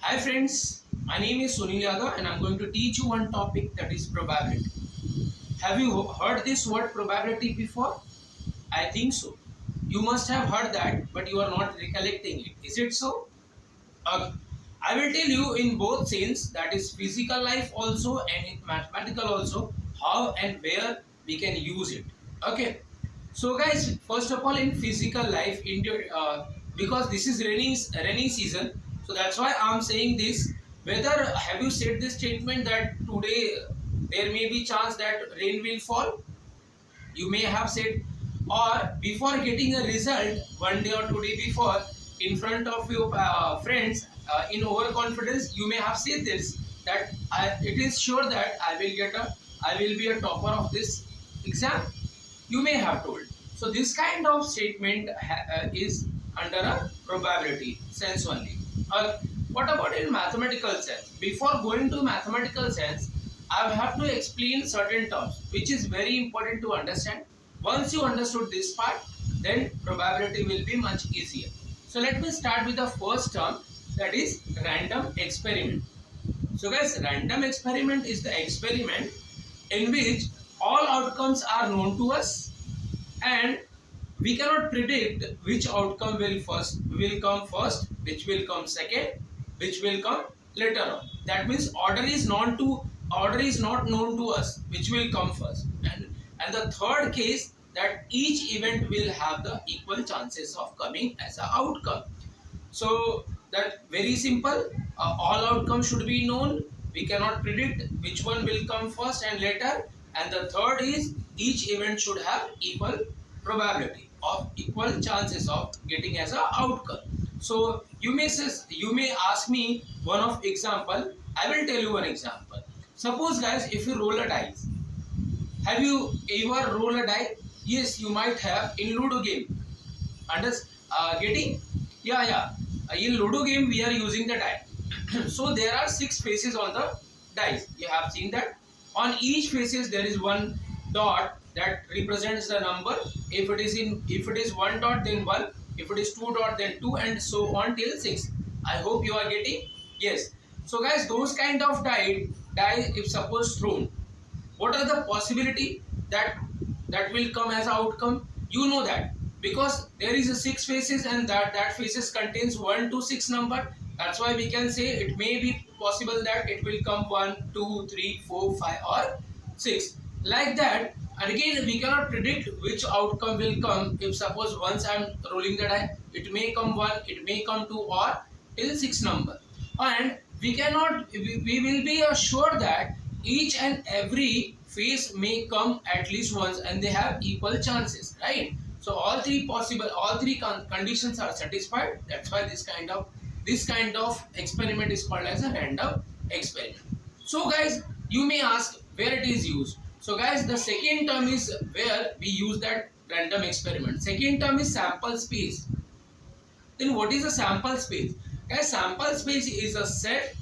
Hi friends, my name is Sunil Yadav and I'm going to teach you one topic, that is probability. Have you heard this word probability before? I think so. You must have heard that, but you are not recollecting it. Is it so? Okay. I will tell you in both sense, that is physical life also and in mathematical also, how and where we can use it. Okay. So guys, first of all, in physical life, because this is raining season, so that's why I'm saying this. Whether have you said this statement that today there may be chance that rain will fall? You may have said, or before getting a result, one day or 2 day before, in front of your friends, in overconfidence, you may have said this, that it is sure that I will be a topper of this exam. You may have told. So this kind of statement is under a probability sense only. What about in mathematical sense? Before going to mathematical sense, I have to explain certain terms, which is very important to understand. Once you understood this part, then probability will be much easier. So let me start with the first term, that is random experiment. So guys, random experiment is the experiment in which all outcomes are known to us and we cannot predict which outcome will come first, which will come second, which will come later on. That means order is not known to us which will come first, and the third case, that each event will have the equal chances of coming as an outcome. So that very simple. All outcomes should be known. We cannot predict which one will come first and later. And the third is, each event should have equal probability of equal chances of getting as an outcome. So you may ask me one of example. I will tell you one example. Suppose guys, if you roll a dice, have you ever roll a die? Yes, you might have in Ludo game. Getting? Yeah. In Ludo game, we are using the die. So there are 6 faces on the dice. You have seen that. On each faces there is one dot that represents the number. If it is one dot, then 1. If it is 2 dot, then 2, and so on till 6. I hope you are getting. Yes. So guys, those kind of die if suppose thrown, what are the possibility that will come as outcome? You know that because there is a 6 faces and that faces contains 1 to 6 number. That's why we can say it may be possible that it will come 1 2 3 4 5 or 6 like that. And again, we cannot predict which outcome will come. If suppose once I'm rolling the die, it may come 1, it may come 2, or till 6 number. And we will be assured that each and every face may come at least once and they have equal chances, right? So all three conditions are satisfied. That's why this kind of experiment is called as a random experiment. So guys, you may ask where it is used. So guys, the second term is where we use that random experiment. Second term is sample space. Then what is a sample space? Guys, sample space is a set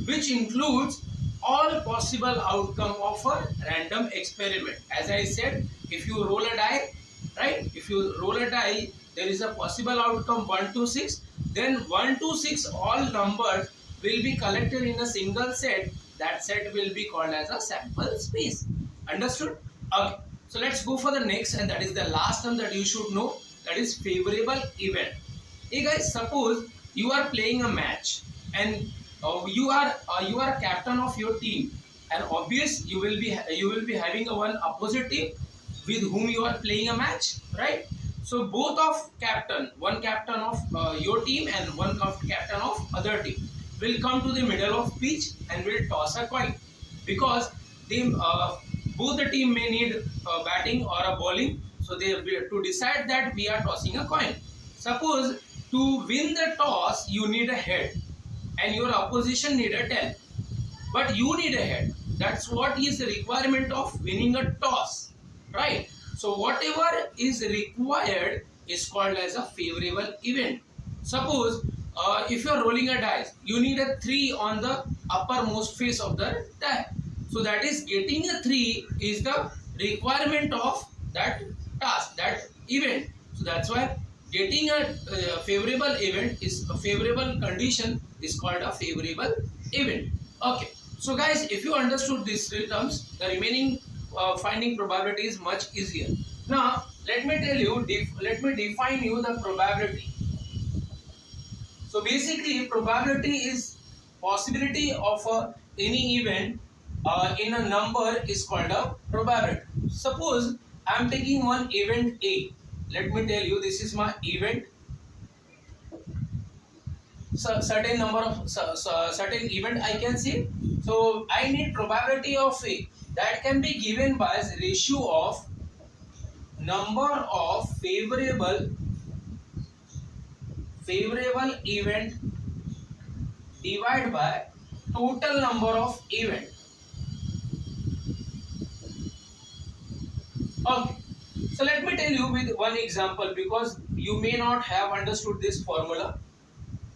which includes all possible outcome of a random experiment. As I said, if you roll a die, right? If you roll a die, there is a possible outcome 1 to 6. Then 1 to 6 all numbers will be collected in a single set. That set will be called as a sample space. Understood? Okay. So let's go for the next, and that is the last term that you should know. That is favorable event. Hey guys, suppose you are playing a match and you are captain of your team, and obvious you will be having one opposite team with whom you are playing a match, right? So both of one captain of your team and one captain of other team will come to the middle of pitch and will toss a coin, because they both the team may need batting or a bowling. So to decide that, we are tossing a coin. Suppose to win the toss you need a head and your opposition need a tail, but you need a head. That's what is the requirement of winning a toss, right? So whatever is required is called as a favorable event. Suppose if you are rolling a dice, you need a 3 on the uppermost face of the die. So that is, getting a 3 is the requirement of that task, that event. So that's why Getting a favorable event is a favorable condition is called a favorable event. Okay. So guys, if you understood these three terms, the remaining finding probability is much easier. Now, let me tell you, let me define you the probability. So basically, probability is possibility of any event in a number is called a probability. Suppose I am taking one event A. Let me tell you, this is my event. So certain number of certain event I can see. So I need probability of A that can be given by ratio of number of favorable event divided by total number of event. Okay. So let me tell you with one example because you may not have understood this formula.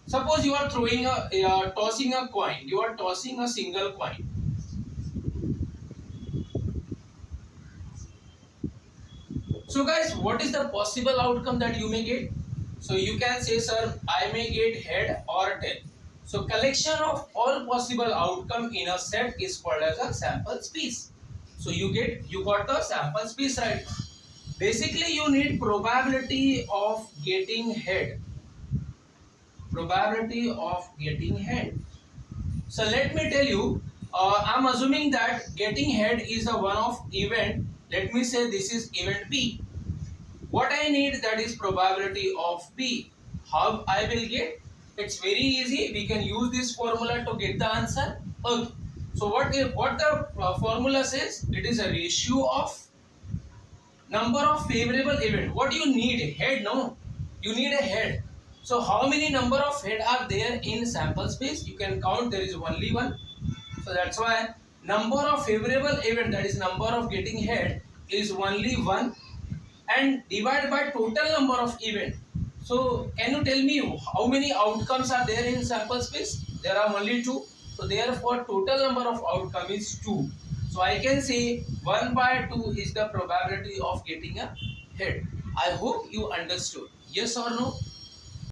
Suppose you are throwing tossing a coin. You are tossing a single coin. So guys, what is the possible outcome that you may get? So you can say, sir, I may get head or tail. So collection of all possible outcome in a set is called as a sample space. So you got the sample space, right? Basically, you need probability of getting head. Probability of getting head. So let me tell you, I'm assuming that getting head is a one-off event. Let me say this is event B. What I need, that is probability of B. How I will get? It's very easy. We can use this formula to get the answer. Okay. So what the formula says? It is a ratio of number of favorable event. What do you need? Head, no? You need a head. So how many number of head are there in sample space? You can count, there is only one. So that's why number of favorable event, that is number of getting head, is only one, and divided by total number of event. So can you tell me how many outcomes are there in sample space? There are only two. So therefore total number of outcome is 2. So I can say 1 by 2 is the probability of getting a head. I hope you understood. Yes or no?